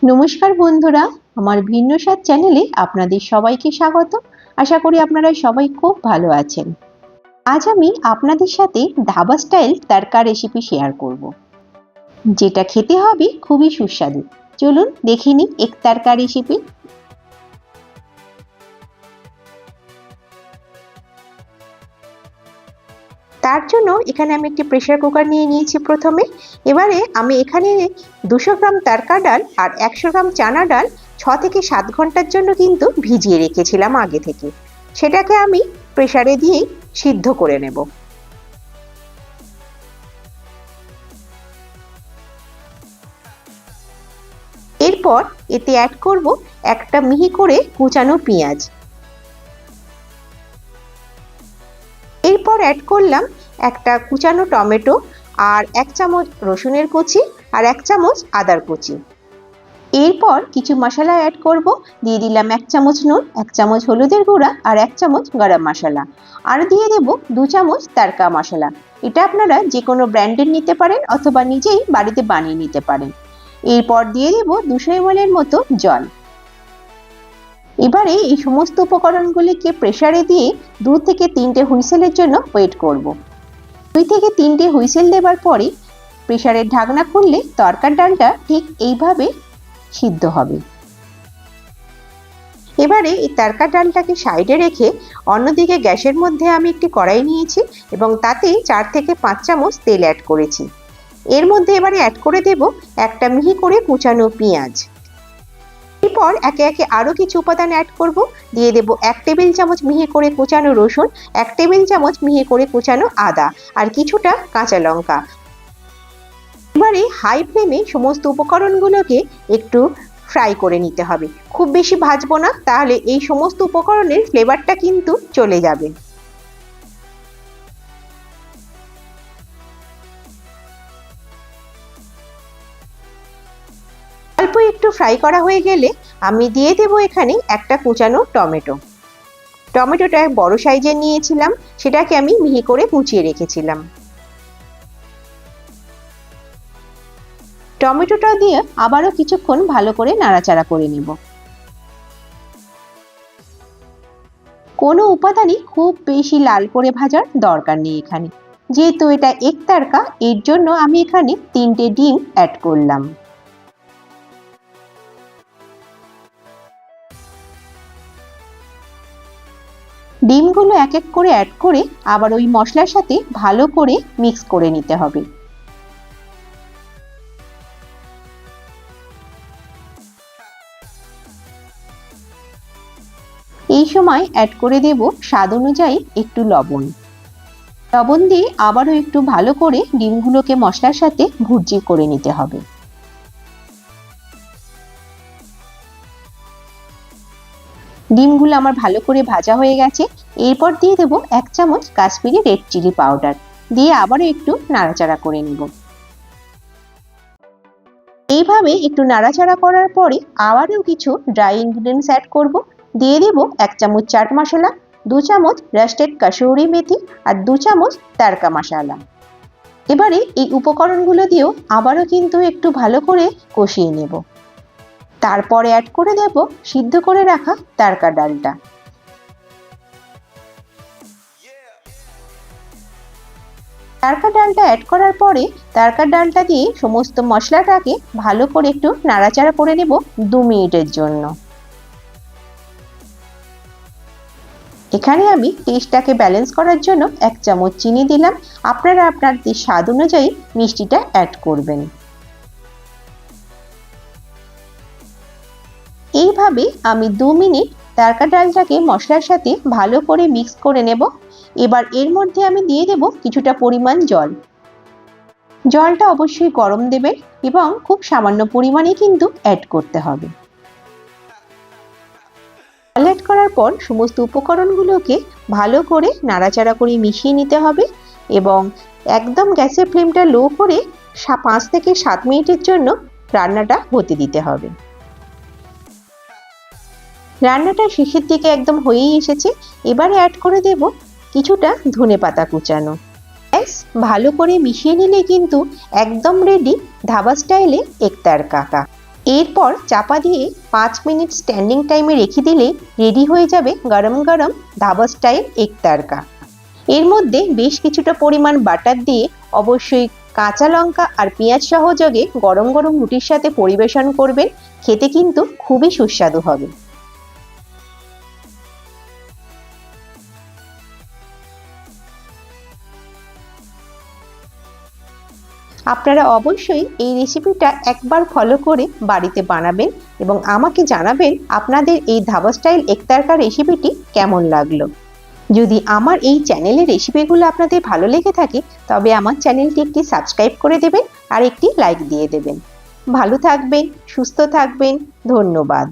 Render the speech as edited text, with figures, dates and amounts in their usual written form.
নমস্কার বন্ধুরা, আমার ভিন্ন স্বাদ চ্যানেলে আপনাদের সবাইকে স্বাগত। আশা করি আপনারা সবাই খুব ভালো আছেন। আজ আমি আপনাদের সাথে ধাবা স্টাইল তড়কা রেসিপি শেয়ার করব, যেটা খেতে হবে খুবই সুস্বাদু। চলুন দেখে নিই এক তড়কা রেসিপি। তার জন্য এখানে আমি একটি প্রেসার কুকার নিয়ে নিয়েছি প্রথমে। এবারে আমি এখানে 200 গ্রাম তড়কা ডাল আর 100 গ্রাম চানা ডাল 6 থেকে 7 ঘন্টার জন্য কিন্তু ভিজিয়ে রেখেছিলাম আগে থেকে। সেটাকে আমি প্রেসারে দিয়ে সিদ্ধ করে নেব। এরপর এতে অ্যাড করব একটা মিহি করে কুচানো পেঁয়াজ। এরপর অ্যাড করলাম একটা কুচানো টমেটো আর 1 চামচ রসুনের কুচি আর 1 চামচ আদার কুচি। এরপর কিছু মশলা অ্যাড করব। দিয়ে দিলাম 1 চামচ নুন, 1 চামচ হলুদের গুঁড়া আর 1 চামচ গরম মশলা, আর দিয়ে দেব 2 চামচ তড়কা মশলা। এটা আপনারা যে কোনো ব্র্যান্ডের নিতে পারেন অথবা নিজেই বাড়িতে বানিয়ে নিতে পারেন। এরপর দিয়ে দেব 200 ml এর মতো জল। এবারে এই সমস্ত উপকরণগুলিকে প্রেসারে দিয়ে 2 থেকে 3টে হুইসেলের জন্য ওয়েট করব। 2 থেকে 3টে হুইসেল দেওয়ার পরে প্রেসারের ঢাকনা খুললে তড়কার ডালটা ঠিক এইভাবে সিদ্ধ হবে। এবারে এই তড়কা ডালটাকে সাইডে রেখে অন্যদিকে গ্যাসের মধ্যে আমি একটি কড়াই নিয়েছি এবং তাতে 4 থেকে 5 চামচ তেল অ্যাড করেছি। এর মধ্যে এবারে অ্যাড করে দেব একটা মিহি করে কুচানো পেঁয়াজ। এরপর একে একে আরও কিছু উপাদান অ্যাড করব। দিয়ে দেব 1 টেবিল চামচ মিহি করে কুচানো রসুন, 1 টেবিল চামচ মিহি করে কুচানো আদা আর কিছুটা কাঁচা লঙ্কা। এবারে হাই ফ্লেমে সমস্ত উপকরণগুলোকে একটু ফ্রাই করে নিতে হবে। খুব বেশি ভাজবো না, তাহলে এই সমস্ত উপকরণের ফ্লেভারটা কিন্তু চলে যাবে। অল্প একটু ফ্রাই করা হয়ে গেলে আমি দিয়ে দেব এখানে একটা কুচানো টমেটো। টমেটোটা বড় সাইজের নিয়েছিলাম, সেটাকে আমি মিহি করে কুচিয়ে রেখেছিলাম। টমেটোটা দিয়ে আবারও কিছুক্ষণ ভালো করে নাড়াচাড়া করে নেব। কোনো উপাদানই খুব বেশি লাল করে ভাজার দরকার নেই এখানে, যেহেতু এটা এক তড়কা, এর জন্য আমি এখানে 3টে ডিম অ্যাড করলাম। ডিমগুলো এক এক করে অ্যাড করে আবার ওই মশলার সাথে ভালো করে মিক্স করে নিতে হবে। এই সময় অ্যাড করে দেব স্বাদ অনুযায়ী একটু লবণ। লবণ দিয়ে আবারও একটু ভালো করে ডিমগুলোকে মশলার সাথে ভুর্জি করে নিতে হবে। ডিমগুলো আমার ভালো করে ভাজা হয়ে গেছে। এরপর দিয়ে দেব 1 চামচ কাশ্মীরি রেড চিলি পাউডার, দিয়ে আবারও একটু নাড়াচাড়া করে নেব। এইভাবে একটু নাড়াচাড়া করার পরে আবারও কিছু ড্রাই ইনগ্রিডিয়েন্টস অ্যাড করব। দিয়ে দেব 1 চামচ চাট মশলা, 2 চামচ রোস্টেড কাসুরি মেথি আর 2 চামচ তড়কা মশলা। এবারে এই উপকরণগুলো দিয়েও আবারও কিন্তু একটু ভালো করে কষিয়ে নেব। তারপরে অ্যাড করে দেব সিদ্ধ করে রাখা তড়কা ডালটা। তড়কা ডালটা অ্যাড করার পরে তড়কা ডালটা দিয়ে সমস্ত মশলাটাকে ভালো করে একটু নাড়াচাড়া করে নেব 2 মিনিটের জন্য। এখানে আমি টেস্টটাকে ব্যালেন্স করার জন্য 1 চামচ চিনি দিলাম। আপনারা আপনাদের স্বাদ অনুযায়ী মিষ্টিটা অ্যাড করবেন। এইভাবে আমি 2 মিনিট তড়কা ডালটাকে মশলার সাথে ভালো করে মিক্স করে নেব। এবার এর মধ্যে আমি দিয়ে দেব কিছুটা পরিমাণ জল। জলটা অবশ্যই গরম দেবেন এবং খুব সামান্য পরিমাণে কিন্তু অ্যাড করতে হবে। জল অ্যাড করার পর সমস্ত উপকরণগুলোকে ভালো করে নাড়াচাড়া করে মিশিয়ে নিতে হবে এবং একদম গ্যাসের ফ্লেমটা লো করে 5 থেকে 7 মিনিটের জন্য রান্নাটা হতে দিতে হবে। রান্নাটা শেষের দিকে একদম হয়েই এসেছে। এবারে অ্যাড করে দেব কিছুটা ধনেপাতা কুচানো। ব্যাস ভালো করে মিশিয়ে নিলে কিন্তু একদম রেডি ধাবা স্টাইলে এক তড়কা। এরপর চাপা দিয়ে 5 মিনিট স্ট্যান্ডিং টাইমে রেখে দিলেই রেডি হয়ে যাবে গরম গরম ধাবা স্টাইল এগ তড়কা। এর মধ্যে বেশ কিছুটা পরিমাণ বাটার দিয়ে অবশ্যই কাঁচা লঙ্কা আর পেঁয়াজ সহযোগে গরম গরম রুটির সাথে পরিবেশন করবেন। খেতে কিন্তু খুবই সুস্বাদু হবে। আপনারা অবশ্যই এই রেসিপিটা একবার ফলো করে বাড়িতে বানাবেন এবং আমাকে জানাবেন আপনাদের এই ধাবা স্টাইল এগ তড়কা রেসিপিটি কেমন লাগলো। যদি আমার এই চ্যানেলের রেসিপিগুলো আপনাদের ভালো লেগে থাকে তবে আমার চ্যানেলটি একটি সাবস্ক্রাইব করে দেবেন আর একটি লাইক দিয়ে দেবেন। ভালো থাকবেন, সুস্থ থাকবেন। ধন্যবাদ।